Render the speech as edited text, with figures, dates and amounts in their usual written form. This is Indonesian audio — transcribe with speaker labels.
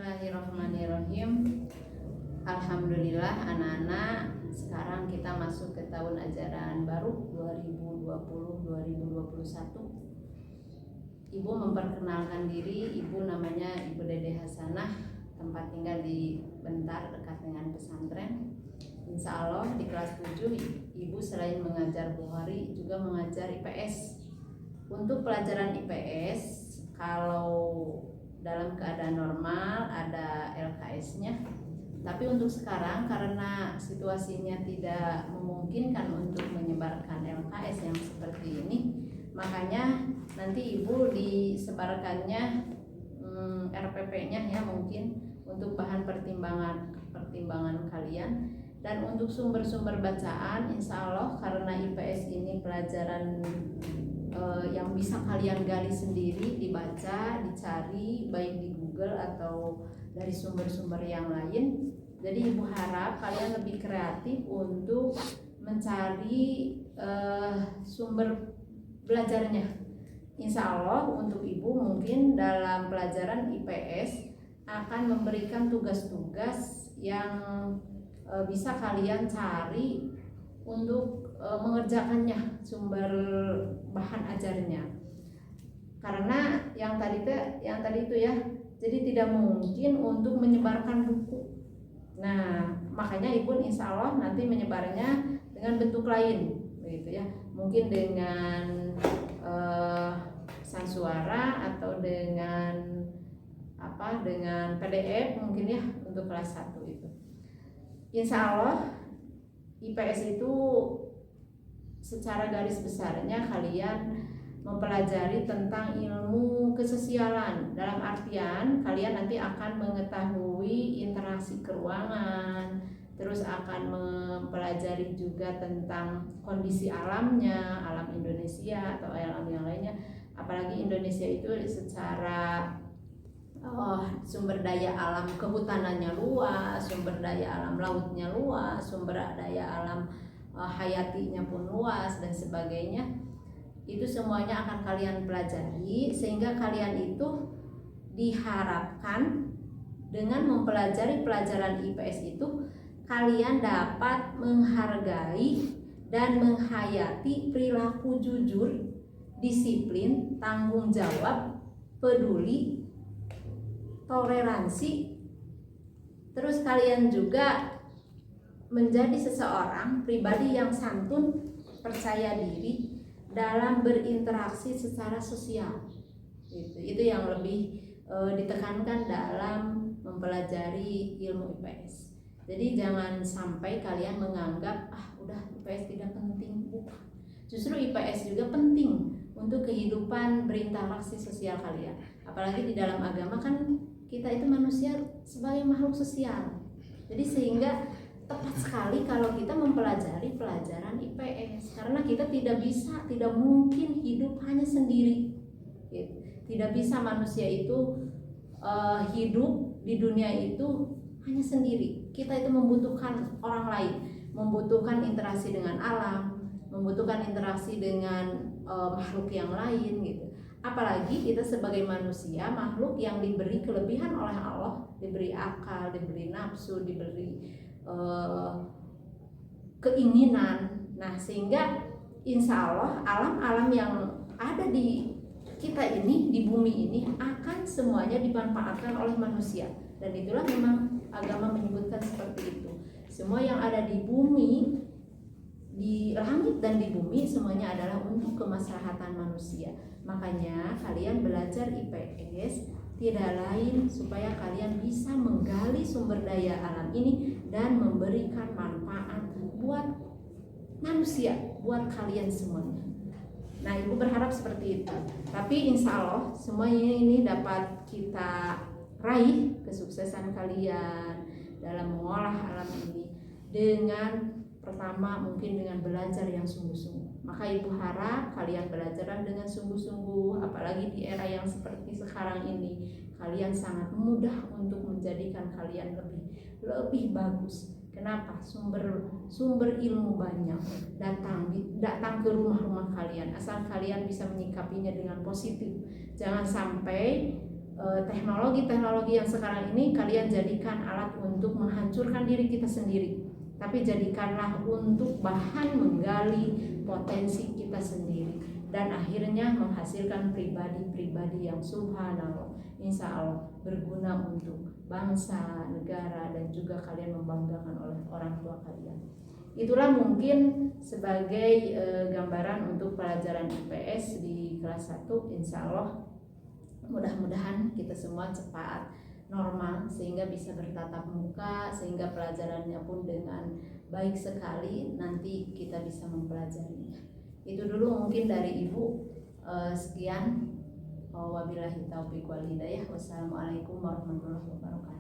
Speaker 1: Bismillahirrahmanirrahim. Alhamdulillah anak-anak, sekarang kita masuk ke tahun ajaran baru 2020-2021. Ibu memperkenalkan diri, Ibu namanya Ibu Dede Hasanah, tempat tinggal di Bentar dekat dengan pesantren. Insya Allah di kelas 7 Ibu selain mengajar Bukhari juga mengajar IPS. Untuk pelajaran IPS, kalau dalam keadaan normal ada LKS-nya, tapi untuk sekarang karena situasinya tidak memungkinkan untuk menyebarkan LKS yang seperti ini, makanya nanti Ibu disebarkannya RPP-nya ya, mungkin untuk bahan pertimbangan kalian. Dan untuk sumber-sumber bacaan, insya Allah karena IPS ini pelajaran yang bisa kalian gali sendiri, dibaca, dicari baik di Google atau dari sumber-sumber yang lain. Jadi Ibu harap kalian lebih kreatif untuk mencari sumber belajarnya. Insya Allah untuk Ibu mungkin dalam pelajaran IPS akan memberikan tugas-tugas yang bisa kalian cari untuk mengerjakannya, sumber bahan ajarnya. Karena yang tadi itu ya, jadi tidak mungkin untuk menyebarkan buku. Nah, makanya Ibu insya Allah nanti menyebarnya dengan bentuk lain, begitu ya. Mungkin dengan pesan suara atau dengan dengan PDF mungkin ya untuk kelas 1 itu. Insya Allah IPS itu secara garis besarnya kalian mempelajari tentang ilmu kesosialan, dalam artian kalian nanti akan mengetahui interaksi keuangan, terus akan mempelajari juga tentang kondisi alamnya, alam Indonesia atau alam yang lainnya. Apalagi Indonesia itu secara sumber daya alam kehutanannya luas, sumber daya alam lautnya luas, sumber daya alam hayatinya pun luas dan sebagainya. Itu semuanya akan kalian pelajari, sehingga kalian itu diharapkan dengan mempelajari pelajaran IPS itu kalian dapat menghargai dan menghayati perilaku jujur, disiplin, tanggung jawab, peduli, toleransi. Terus kalian juga menjadi seseorang pribadi yang santun, percaya diri dalam berinteraksi secara sosial. Itu yang lebih ditekankan dalam mempelajari ilmu IPS. Jadi jangan sampai kalian menganggap udah IPS tidak penting. Bukan. Justru IPS juga penting untuk kehidupan berinteraksi sosial kalian. Apalagi di dalam agama kan kita itu manusia sebagai makhluk sosial. Jadi sehingga tepat sekali kalau kita mempelajari pelajaran IPS, karena kita tidak mungkin hidup hanya sendiri. Tidak bisa manusia itu hidup di dunia itu hanya sendiri. Kita itu membutuhkan orang lain, membutuhkan interaksi dengan alam, membutuhkan interaksi dengan makhluk yang lain gitu. Apalagi kita sebagai manusia, makhluk yang diberi kelebihan oleh Allah, diberi akal, diberi nafsu, diberi keinginan. Nah, sehingga insya Allah alam-alam yang ada di kita ini, di bumi ini akan semuanya dimanfaatkan oleh manusia. Dan itulah memang agama menyebutkan seperti itu. Semua yang ada di bumi, di langit dan di bumi, semuanya adalah untuk kemaslahatan manusia. Makanya kalian belajar IPS tidak lain supaya kalian bisa menggali sumber daya alam ini dan memberikan manfaat buat manusia, buat kalian semuanya. Nah, Ibu berharap seperti itu. Tapi insya Allah semuanya ini dapat kita raih kesuksesan kalian dalam mengolah alam ini dengan pertama mungkin dengan belajar yang sungguh-sungguh. Maka Ibu harap kalian belajar dengan sungguh-sungguh, apalagi di era yang seperti sekarang ini. Kalian sangat mudah untuk menjadikan kalian lebih bagus. Kenapa? Sumber ilmu banyak datang ke rumah-rumah kalian, asal kalian bisa menyikapinya dengan positif. Jangan sampai teknologi-teknologi yang sekarang ini kalian jadikan alat untuk menghancurkan diri kita sendiri, tapi jadikanlah untuk bahan menggali potensi kita sendiri dan akhirnya menghasilkan pribadi-pribadi yang subhanallah, insya Allah berguna untuk bangsa, negara, dan juga kalian membanggakan oleh orang tua kalian. Itulah mungkin sebagai gambaran untuk pelajaran IPS di kelas 1. Insya Allah mudah-mudahan kita semua cepat normal sehingga bisa bertatap muka, sehingga pelajarannya pun dengan baik sekali nanti kita bisa mempelajarinya. Itu dulu mungkin dari Ibu. Sekian, wabillahi taufiq wal hidayah. Wassalamualaikum warahmatullahi wabarakatuh.